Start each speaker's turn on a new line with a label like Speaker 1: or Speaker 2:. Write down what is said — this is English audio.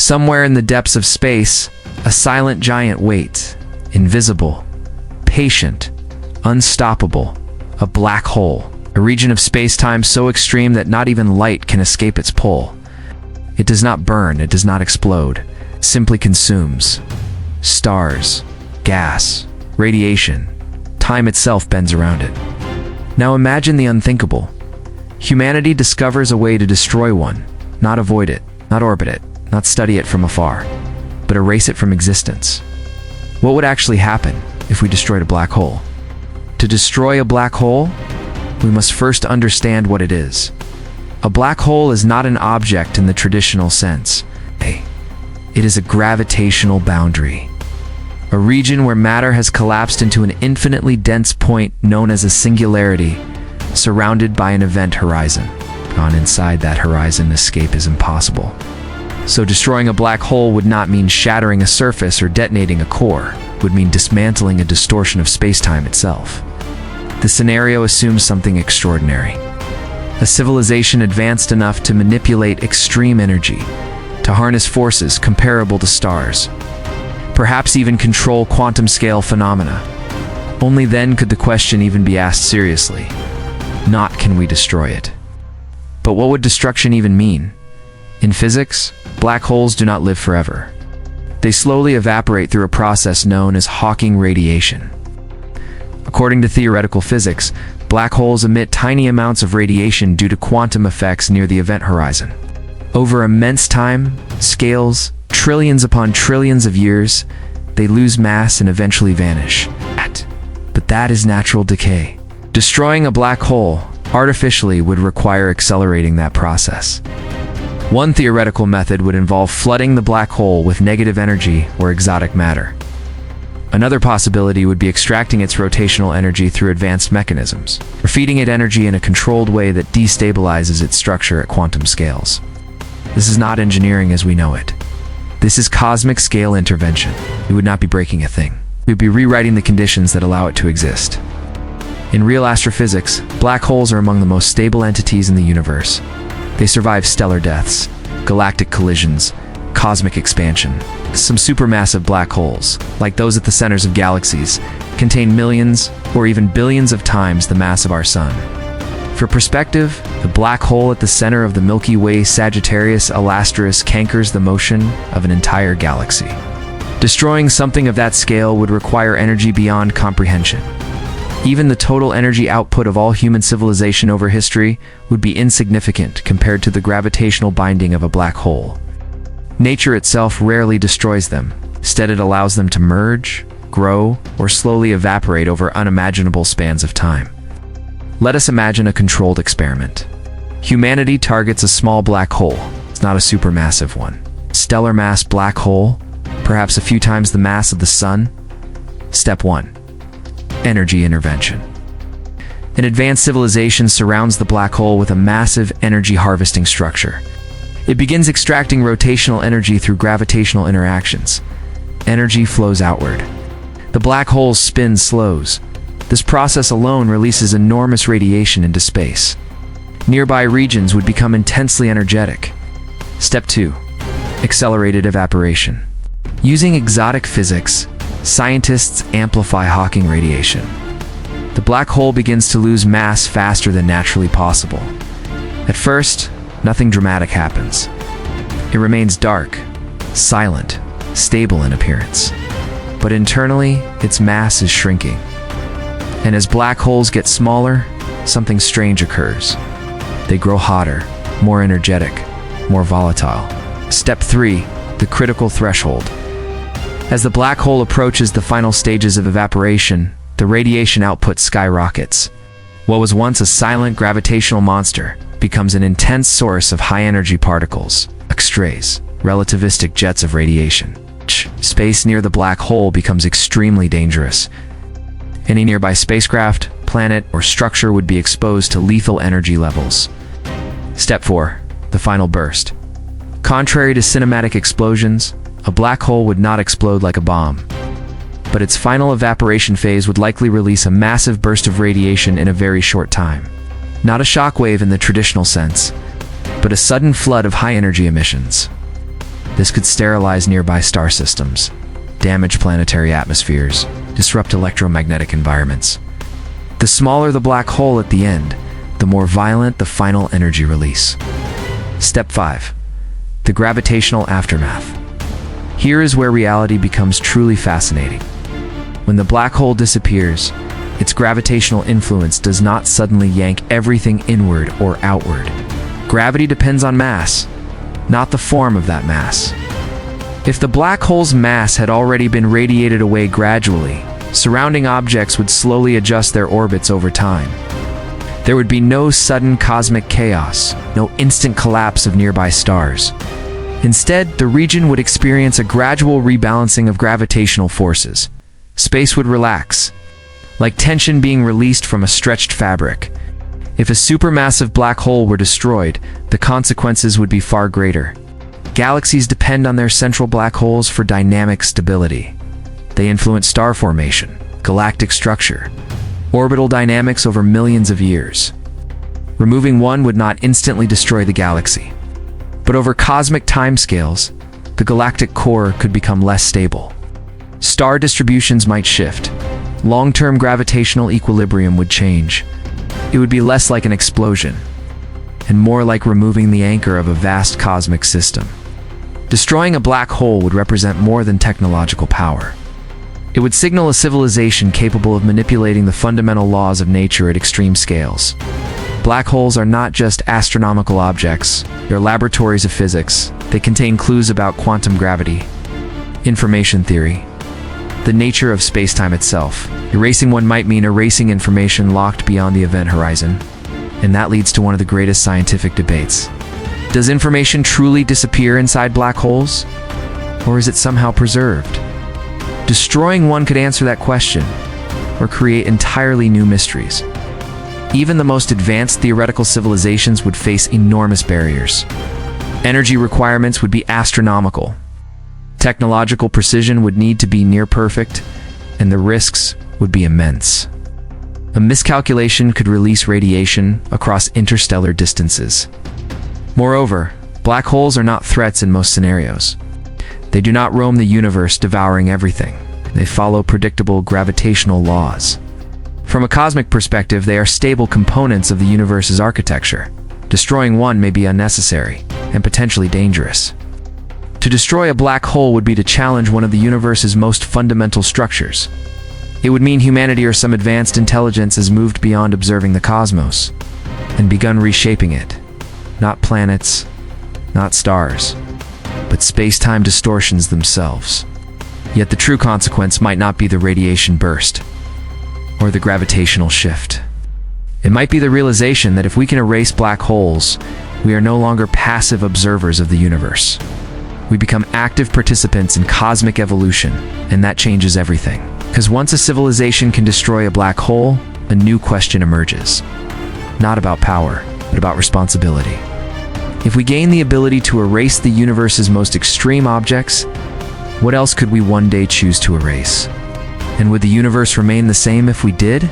Speaker 1: Somewhere in the depths of space, a silent giant waits, invisible, patient, unstoppable, a black hole, a region of space-time so extreme that not even light can escape its pull. It does not burn, it does not explode, it simply consumes. Stars, gas, radiation, time itself bends around it. Now imagine the unthinkable. Humanity discovers a way to destroy one, not avoid it, not orbit it, not study it from afar, but erase it from existence. What would actually happen if we destroyed a black hole? To destroy a black hole, we must first understand what it is. A black hole is not an object in the traditional sense. It is a gravitational boundary, a region where matter has collapsed into an infinitely dense point known as a singularity, surrounded by an event horizon. On inside that horizon, escape is impossible. So destroying a black hole would not mean shattering a surface or detonating a core. It would mean dismantling a distortion of space-time itself. The scenario assumes something extraordinary. A civilization advanced enough to manipulate extreme energy, to harness forces comparable to stars, perhaps even control quantum-scale phenomena. Only then could the question even be asked seriously. Not can we destroy it. But what would destruction even mean? In physics, black holes do not live forever. They slowly evaporate through a process known as Hawking radiation. According to theoretical physics, black holes emit tiny amounts of radiation due to quantum effects near the event horizon. Over immense time, scales, trillions upon trillions of years, they lose mass and eventually vanish. But that is natural decay. Destroying a black hole artificially would require accelerating that process. One theoretical method would involve flooding the black hole with negative energy or exotic matter. Another possibility would be extracting its rotational energy through advanced mechanisms, or feeding it energy in a controlled way that destabilizes its structure at quantum scales. This is not engineering as we know it. This is cosmic scale intervention. We would not be breaking a thing. We would be rewriting the conditions that allow it to exist. In real astrophysics, black holes are among the most stable entities in the universe. They survive stellar deaths, galactic collisions, cosmic expansion. Some supermassive black holes, like those at the centers of galaxies, contain millions or even billions of times the mass of our Sun. For perspective, the black hole at the center of the Milky Way Sagittarius Alastaris cankers the motion of an entire galaxy. Destroying something of that scale would require energy beyond comprehension. Even the total energy output of all human civilization over history would be insignificant compared to the gravitational binding of a black hole. Nature itself rarely destroys them. Instead, it allows them to merge, grow, or slowly evaporate over unimaginable spans of time. Let us imagine a controlled experiment. Humanity targets a small black hole. It's not a supermassive one. Stellar mass black hole, perhaps a few times the mass of the Sun. Step 1. Energy intervention. An advanced civilization surrounds the black hole with a massive energy harvesting structure. It begins extracting rotational energy through gravitational interactions. Energy flows outward. The black hole's spin slows. This process alone releases enormous radiation into space. Nearby regions would become intensely energetic. Step 2. Accelerated evaporation. Using exotic physics, scientists amplify Hawking radiation. The black hole begins to lose mass faster than naturally possible. At first, nothing dramatic happens. It remains dark, silent, stable in appearance. But internally, its mass is shrinking. And as black holes get smaller, something strange occurs. They grow hotter, more energetic, more volatile. Step 3. The critical threshold. As the black hole approaches the final stages of evaporation, the radiation output skyrockets. What was once a silent gravitational monster becomes an intense source of high-energy particles, X-rays, relativistic jets of radiation. Space near the black hole becomes extremely dangerous. Any nearby spacecraft, planet, or structure would be exposed to lethal energy levels. Step 4. The final burst. Contrary to cinematic explosions, a black hole would not explode like a bomb. But its final evaporation phase would likely release a massive burst of radiation in a very short time. Not a shockwave in the traditional sense, but a sudden flood of high-energy emissions. This could sterilize nearby star systems, damage planetary atmospheres, disrupt electromagnetic environments. The smaller the black hole at the end, the more violent the final energy release. Step 5. The gravitational aftermath. Here is where reality becomes truly fascinating. When the black hole disappears, its gravitational influence does not suddenly yank everything inward or outward. Gravity depends on mass, not the form of that mass. If the black hole's mass had already been radiated away gradually, surrounding objects would slowly adjust their orbits over time. There would be no sudden cosmic chaos, no instant collapse of nearby stars. Instead, the region would experience a gradual rebalancing of gravitational forces. Space would relax, like tension being released from a stretched fabric. If a supermassive black hole were destroyed, the consequences would be far greater. Galaxies depend on their central black holes for dynamic stability. They influence star formation, galactic structure, orbital dynamics over millions of years. Removing one would not instantly destroy the galaxy. But over cosmic timescales, the galactic core could become less stable. Star distributions might shift. Long-term gravitational equilibrium would change. It would be less like an explosion, and more like removing the anchor of a vast cosmic system. Destroying a black hole would represent more than technological power. It would signal a civilization capable of manipulating the fundamental laws of nature at extreme scales. Black holes are not just astronomical objects, they're laboratories of physics. They contain clues about quantum gravity, information theory, the nature of space-time itself. Erasing one might mean erasing information locked beyond the event horizon, and that leads to one of the greatest scientific debates. Does information truly disappear inside black holes, or is it somehow preserved? Destroying one could answer that question, or create entirely new mysteries. Even the most advanced theoretical civilizations would face enormous barriers. Energy requirements would be astronomical. Technological precision would need to be near perfect, and the risks would be immense. A miscalculation could release radiation across interstellar distances. Moreover, black holes are not threats in most scenarios. They do not roam the universe devouring everything. They follow predictable gravitational laws. From a cosmic perspective, they are stable components of the universe's architecture. Destroying one may be unnecessary and potentially dangerous. To destroy a black hole would be to challenge one of the universe's most fundamental structures. It would mean humanity or some advanced intelligence has moved beyond observing the cosmos and begun reshaping it. Not planets, not stars, but space-time distortions themselves. Yet the true consequence might not be the radiation burst or the gravitational shift. It might be the realization that if we can erase black holes, we are no longer passive observers of the universe. We become active participants in cosmic evolution, and that changes everything. Because once a civilization can destroy a black hole, a new question emerges. Not about power, but about responsibility. If we gain the ability to erase the universe's most extreme objects, what else could we one day choose to erase? And would the universe remain the same if we did?